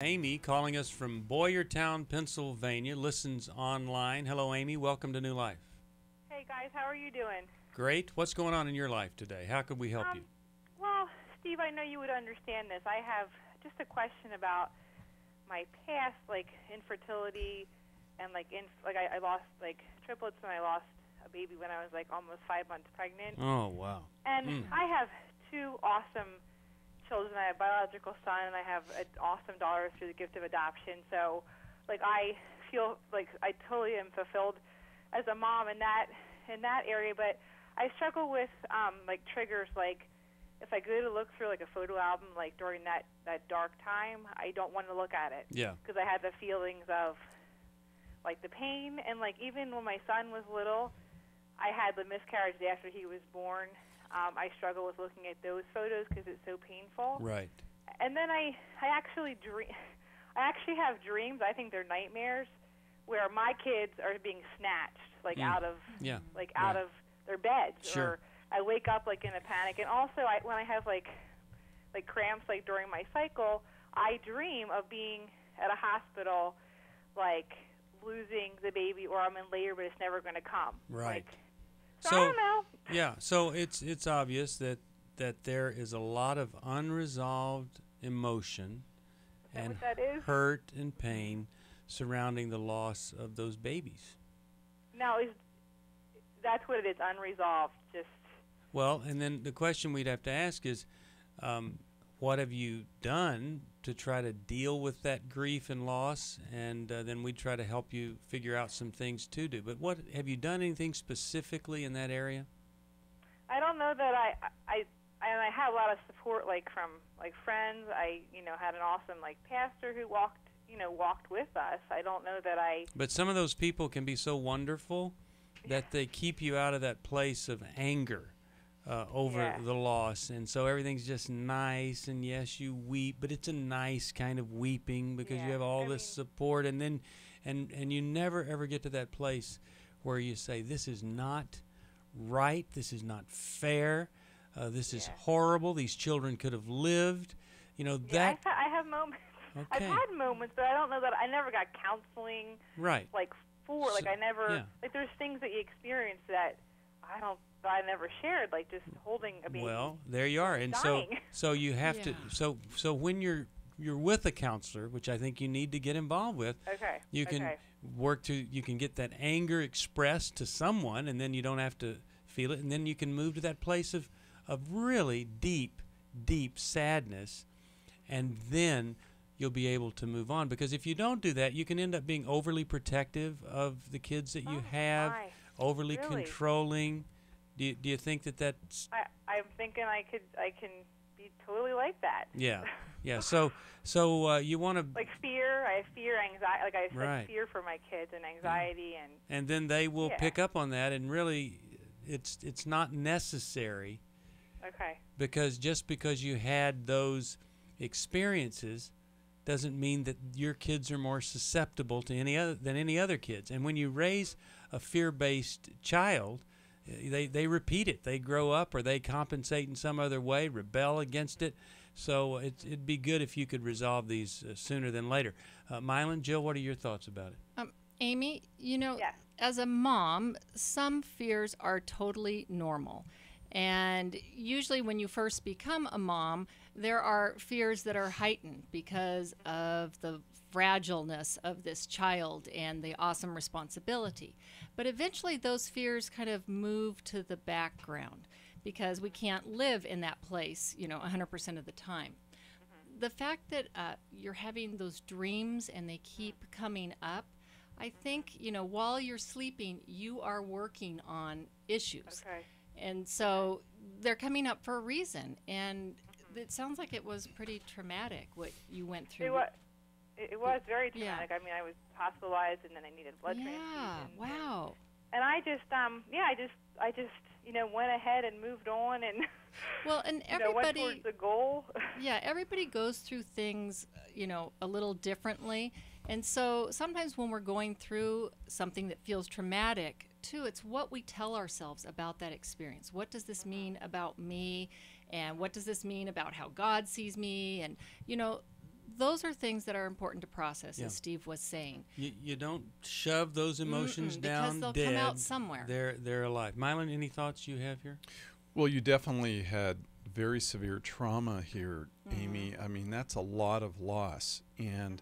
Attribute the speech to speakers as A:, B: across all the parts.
A: Amy calling us from Boyertown, Pennsylvania, listens online. Hello, Amy. Welcome to New Life.
B: Hey guys, how are you doing?
A: Great. What's going on in your life today? How could we help you?
B: Well, Steve, I know you would understand this. I have just a question about my past, like infertility, and I lost like triplets, and I lost a baby when I was like almost 5 months pregnant.
A: Oh, wow.
B: And I have two awesome children. I have a biological son, and I have an awesome daughter through the gift of adoption. So, like, I feel like I totally am fulfilled as a mom in that area. But I struggle with like triggers, like if I go to look through like a photo album, like during that dark time, I don't want to look at it.
A: Yeah.
B: Because I had the feelings of like the pain, and like even when my son was little, I had the miscarriage after he was born. I struggle with looking at those photos because it's so painful.
A: Right.
B: And then I actually I actually have dreams. I think they're nightmares, where my kids are being snatched, like out of out of their beds.
A: Sure.
B: Or I wake up like in a panic. And also, when I have like cramps, like during my cycle, I dream of being at a hospital, like losing the baby, or I'm in labor, but it's never going to come.
A: Right.
B: So I don't know.
A: Yeah, so it's obvious that there is a lot of unresolved emotion and hurt and pain surrounding the loss of those babies.
B: Now, that's what it is, unresolved, just...
A: Well, and then the question we'd have to ask is, what have you done to try to deal with that grief and loss? And then we'd try to help you figure out some things to do. But what have you done anything specifically in that area?
B: I don't know that I had a lot of support, like from like friends. I had an awesome like pastor who walked with us. I don't know that I.
A: But some of those people can be so wonderful that they keep you out of that place of anger over the loss, and so everything's just nice, and yes, you weep, but it's a nice kind of weeping because you have all this support, and then and you never ever get to that place where you say, this is not right, this is not fair, this is horrible, these children could have lived, that.
B: I have moments.
A: Okay.
B: I've had moments, but I don't know that I never got counseling.
A: Right.
B: Like I never like there's things that you experience that I never shared, like just holding a baby.
A: Well, there you are, and
B: dying.
A: so you have to. So when you're with a counselor, which I think you need to get involved with.
B: Okay.
A: You can work to. You can get that anger expressed to someone, and then you don't have to feel it, and then you can move to that place of really deep sadness, and then you'll be able to move on. Because if you don't do that, you can end up being overly protective of the kids that you have, overly controlling. Do you think that's?
B: I'm thinking I can be totally like that.
A: Yeah. So you want to
B: like fear. I have fear, anxiety. Like I have fear for my kids and anxiety,
A: and then they will pick up on that, and really, it's not necessary.
B: Okay.
A: Because just because you had those experiences doesn't mean that your kids are more susceptible to any other kids. And when you raise a fear-based child, they repeat it. They grow up, or they compensate in some other way, rebel against it. So it'd be good if you could resolve these sooner than later. Mylan, Jill, what are your thoughts about it?
C: Amy, as a mom, some fears are totally normal. And usually when you first become a mom, there are fears that are heightened because of the fragileness of this child and the awesome responsibility. But eventually those fears kind of move to the background because we can't live in that place, 100% of the time. The fact that you're having those dreams and they keep coming up, I think, while you're sleeping, you are working on issues.
B: Okay.
C: And so they're coming up for a reason. And it sounds like it was pretty traumatic what you went through.
B: It was very traumatic. I mean, I was hospitalized, and then I needed blood transfusion.
C: Yeah, wow.
B: And I just, I just, went ahead and moved on, and
C: well, and everybody
B: went towards the goal.
C: Yeah, everybody goes through things, a little differently. And so sometimes when we're going through something that feels traumatic, too, it's what we tell ourselves about that experience. What does this mean about me? And what does this mean about how God sees me? And, those are things that are important to process,
A: Yeah.
C: as Steve was saying.
A: You don't shove those emotions
C: because
A: down
C: they'll
A: dead.
C: come out somewhere.
A: They're alive. Mylan, any thoughts you have here?
D: Well, you definitely had very severe trauma here, Amy. I mean, that's a lot of loss. And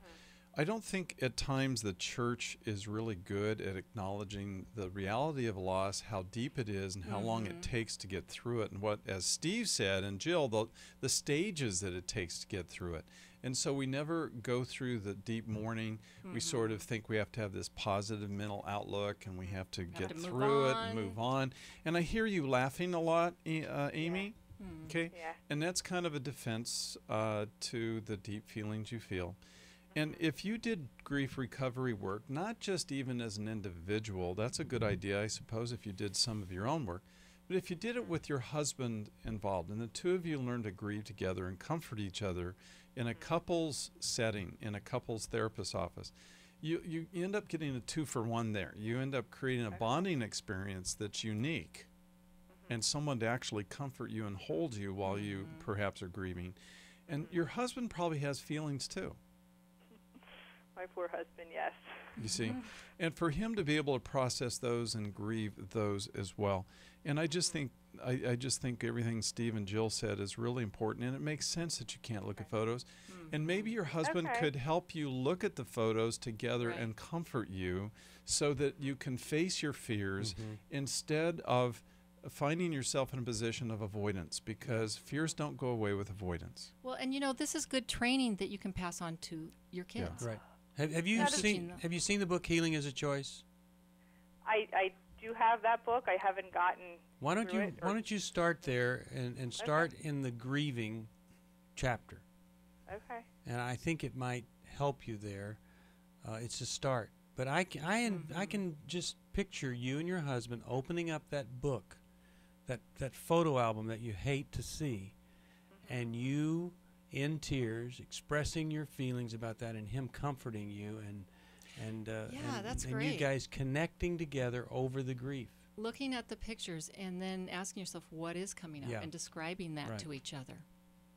D: I don't think at times the church is really good at acknowledging the reality of loss, how deep it is, and how long it takes to get through it. And what, as Steve said, and Jill, the stages that it takes to get through it. And so we never go through the deep mourning. We sort of think we have to have this positive mental outlook, and we have to get through it and move on. And I hear you laughing a lot, Amy. Okay?
B: Yeah.
D: And that's kind of a defense to the deep feelings you feel. And if you did grief recovery work, not just even as an individual, that's a good idea, I suppose, if you did some of your own work. But if you did it with your husband involved, and the two of you learned to grieve together and comfort each other in a couples setting, in a couples therapist office, you end up getting a 2-for-1 there. You end up creating a bonding experience that's unique, and someone to actually comfort you and hold you while you perhaps are grieving. And your husband probably has feelings too.
B: My poor husband, yes.
D: You see, and for him to be able to process those and grieve those as well. And I just think everything Steve and Jill said is really important, and it makes sense that you can't look at photos. And maybe your husband could help you look at the photos together and comfort you so that you can face your fears instead of finding yourself in a position of avoidance, because fears don't go away with avoidance.
C: Well, and this is good training that you can pass on to your kids.
A: Right. Have you seen the book Healing is a Choice?
B: I do have that book. I haven't gotten.
A: Why don't you start there and start in the grieving chapter?
B: Okay.
A: And I think it might help you there. It's a start. But I can just picture you and your husband opening up that book, that photo album that you hate to see, and you in tears expressing your feelings about that, and him comforting you, and
C: that's
A: and
C: great.
A: you guys connecting together over the grief.
C: Looking at the pictures and then asking yourself what is coming up and describing that to each other.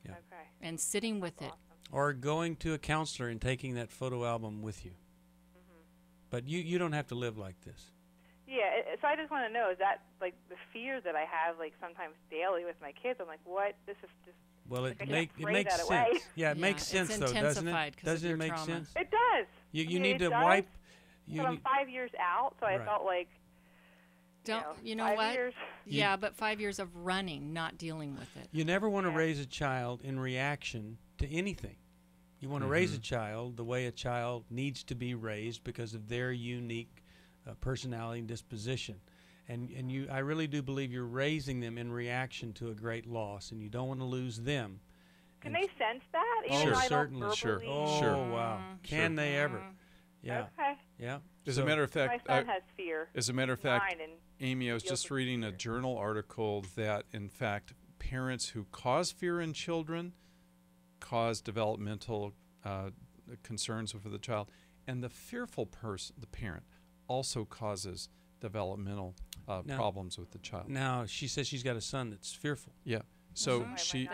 A: Yeah.
B: Okay.
C: And sitting with it.
A: Or going to a counselor and taking that photo album with you. But you don't have to live like this.
B: Yeah, so I just want to know, is that like the fear that I have, like sometimes daily with my kids? I'm like, what? This is just.
A: Well,
B: like
A: it makes sense.
B: away.
A: Yeah, it makes sense though, doesn't it? Doesn't it make
C: trauma.
A: sense?
B: It does.
A: You need
B: it
A: to
B: does,
A: wipe.
B: But I'm 5 years out, so I felt like.
C: You know
B: 5
C: what?
B: years.
C: Yeah, but 5 years of running, not dealing with it.
A: You never want to raise a child in reaction to anything. You want to raise a child the way a child needs to be raised because of their unique personality and disposition. And I really do believe you're raising them in reaction to a great loss, and you don't want to lose them.
B: Can they sense that?
A: Oh,
B: Even though I
A: certainly.
B: don't verbally...
A: Oh, wow. Can they ever? Yeah.
B: Okay.
A: Yeah.
D: As a matter of fact,
B: my son has fear.
D: As a matter of fact, Amy, I was just reading a journal article that, in fact, parents who cause fear in children cause developmental concerns for the child, and the fearful person, the parent, also causes developmental problems with the child.
A: Now, she says she's got a son that's fearful.
D: Yeah. So she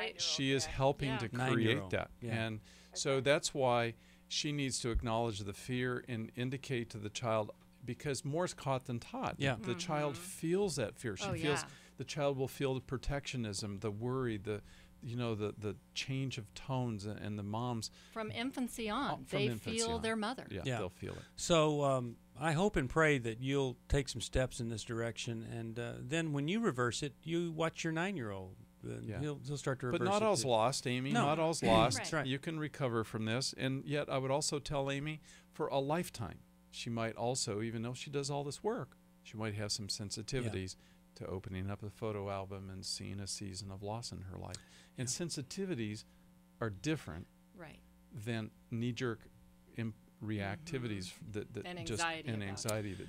D: is helping to create that.
A: Yeah.
D: And so that's why she needs to acknowledge the fear and indicate to the child, because more is caught than taught.
A: Yeah.
D: The child feels that fear. She feels the child will feel the protectionism, the worry, the change of tones, and the moms
C: from infancy on, they feel their mother.
D: Yeah, they'll feel it.
A: So I hope and pray that you'll take some steps in this direction, and then when you reverse it, you watch your 9-year-old. He'll start to reverse it.
D: But not all's lost, Amy.
A: No.
D: Not all's lost.
A: That's right.
D: You can recover from this. And yet I would also tell Amy, for a lifetime, she might also, even though she does all this work, she might have some sensitivities to opening up a photo album and seeing a season of loss in her life. And sensitivities are different than knee-jerk reactivities that
C: and
D: just
C: anxiety
D: and anxiety that